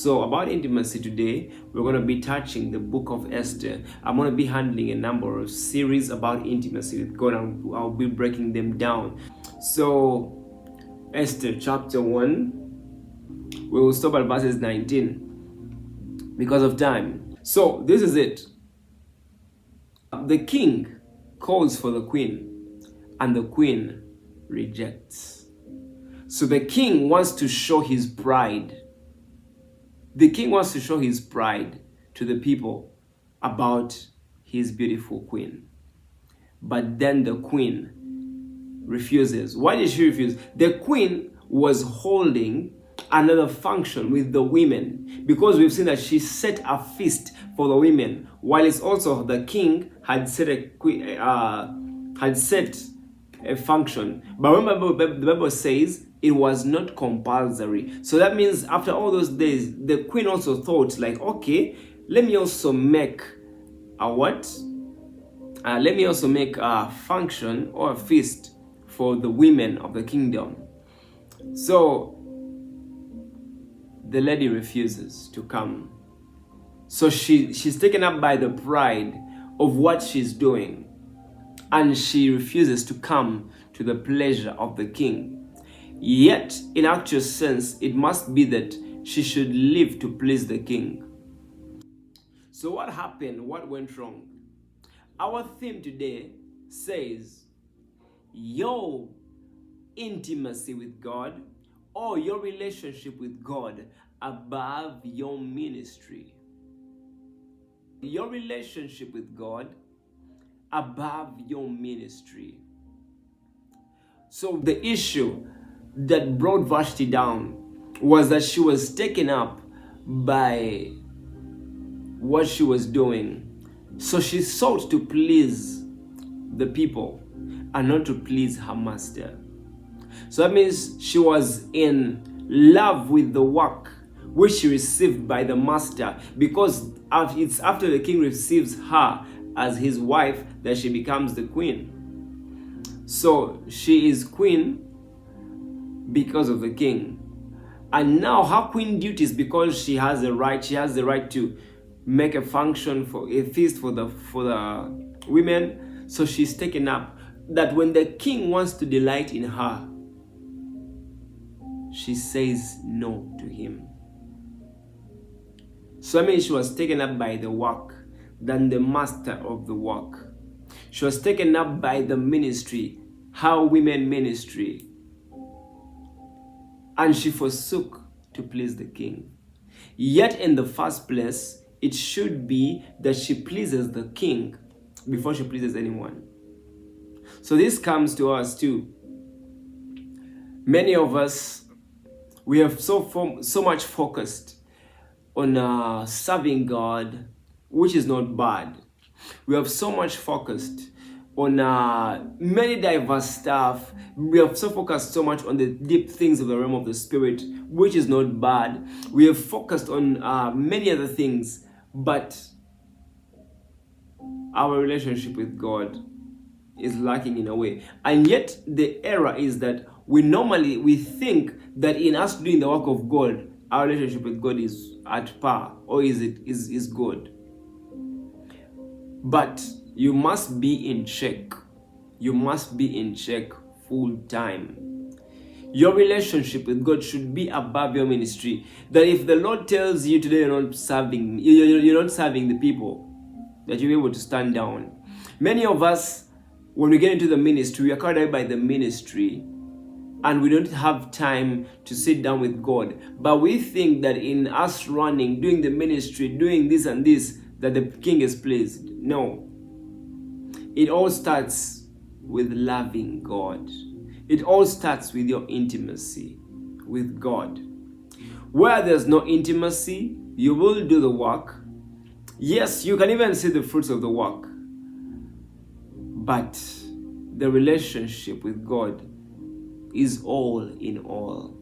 So about intimacy today, we're going to be touching the book of Esther. I'm going to be handling a number of series about intimacy with God, and I'll be breaking them down. So Esther chapter 1, we will stop at verses 19 because of time. So this is it. The king calls for the queen and the queen rejects. So the king wants to show his pride. The king wants to show his pride to the people about his beautiful queen. But then the queen refuses. Why did she refuse? The queen was holding another function with the women, because we've seen that she set a feast for the women, while it's also the king had set a function. But remember, the Bible says it was not compulsory. So that means after all those days, the queen also thought like, okay, let me also make a let me also make a function or a feast for the women of the kingdom. So the lady refuses to come. So she's taken up by the pride of what she's doing, and she refuses to come to the pleasure of the king. Yet, in actual sense, it must be that she should live to please the king. So what happened? What went wrong? Our theme today says, your intimacy with God or your relationship with God above your ministry. Your relationship with God above your ministry. So the issue that brought Vashti down was that she was taken up by what she was doing. So she sought to please the people and not to please her master. So that means she was in love with the work which she received by the master, because it's after the king receives her as his wife that she becomes the queen. So she is queen because of the king, and now her queen duties, because she has the right to make a function for a feast for the women. So she's taken up that when the king wants to delight in her, she says no to him. So I mean, she was taken up by the work than the master of the work. She was taken up by the ministry, how women ministry, and she forsook to please the king. Yet in the first place, it should be that she pleases the king before she pleases anyone. So this comes to us too. Many of us, we have so much focused on serving God, which is not bad. We have so much focused on many diverse stuff. We have focused so much on the deep things of the realm of the spirit, which is not bad. We have focused on many other things, but our relationship with God is lacking in a way. And yet the error is that we think that in us doing the work of God, our relationship with God is at par, or is good. But you must be in check. You must be in check full time. Your relationship with God should be above your ministry. That if the Lord tells you today you're not serving the people, that you'll be able to stand down. Many of us, when we get into the ministry, we are carried away by the ministry, and we don't have time to sit down with God. But we think that in us running, doing the ministry, doing this and this, that the king is pleased. No. It all starts with loving God. It all starts with your intimacy with God. Where there's no intimacy, you will do the work. Yes, you can even see the fruits of the work. But the relationship with God is all in all.